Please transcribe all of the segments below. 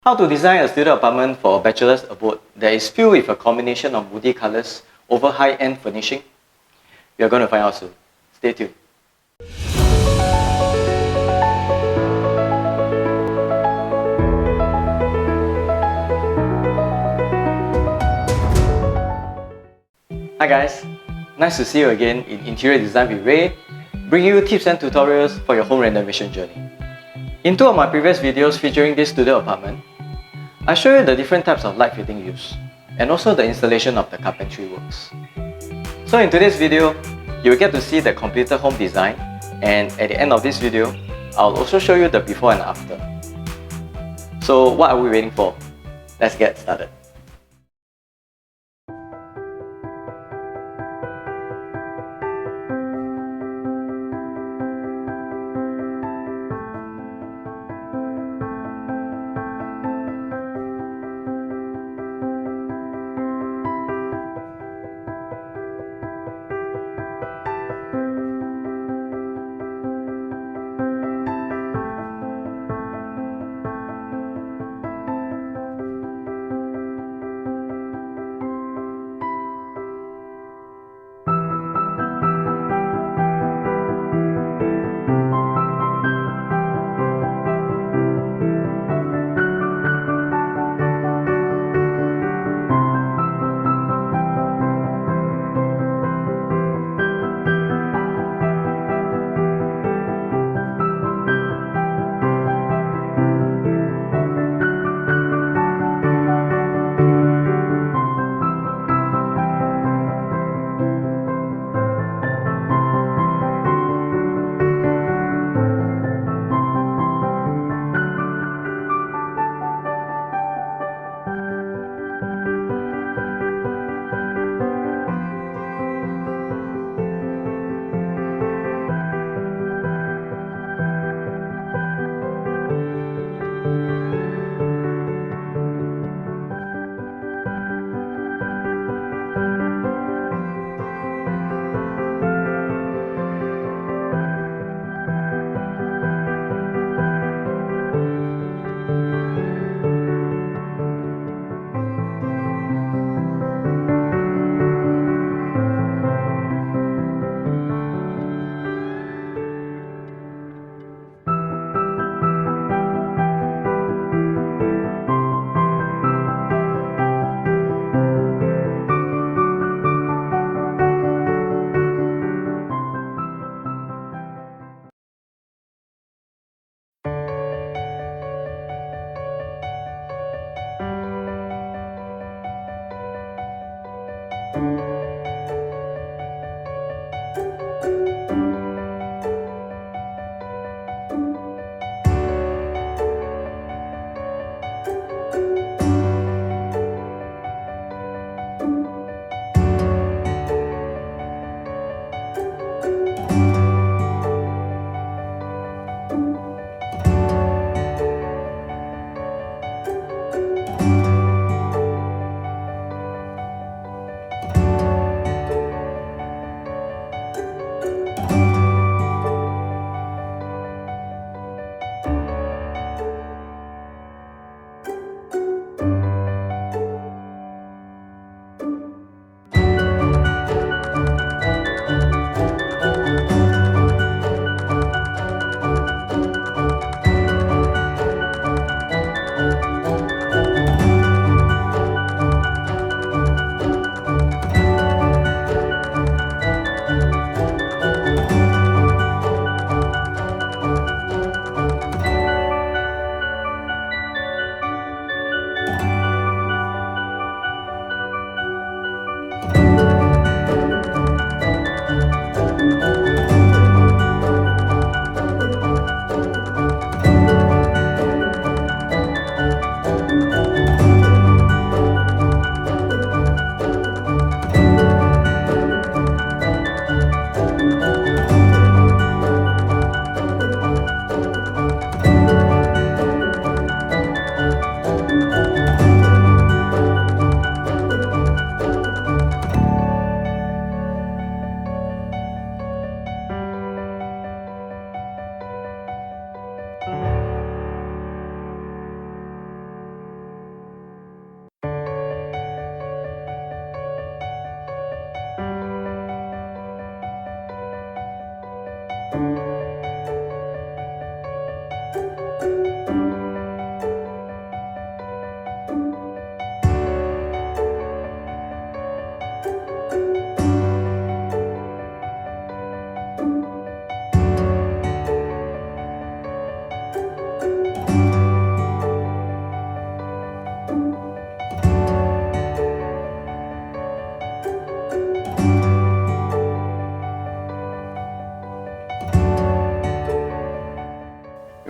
How to design a studio apartment for a bachelor's abode that is filled with a combination of moody colors over high-end furnishing? We are going to find out soon. Stay tuned. Hi guys, nice to see you again in Interior Design with Ray, bringing you tips and tutorials for your home renovation journey. In two of my previous videos featuring this studio apartment, I show you the different types of light fitting used, and also the installation of the carpentry works. So in today's video, you will get to see the completed home design, and at the end of this video, I'll also show you the before and after. So what are we waiting for? Let's get started.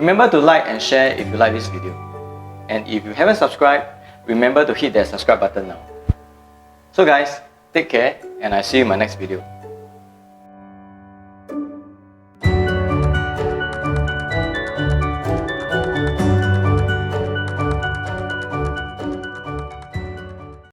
Remember to like and share if you like this video. And if you haven't subscribed, remember to hit that subscribe button now. So guys, take care and I'll see you in my next video.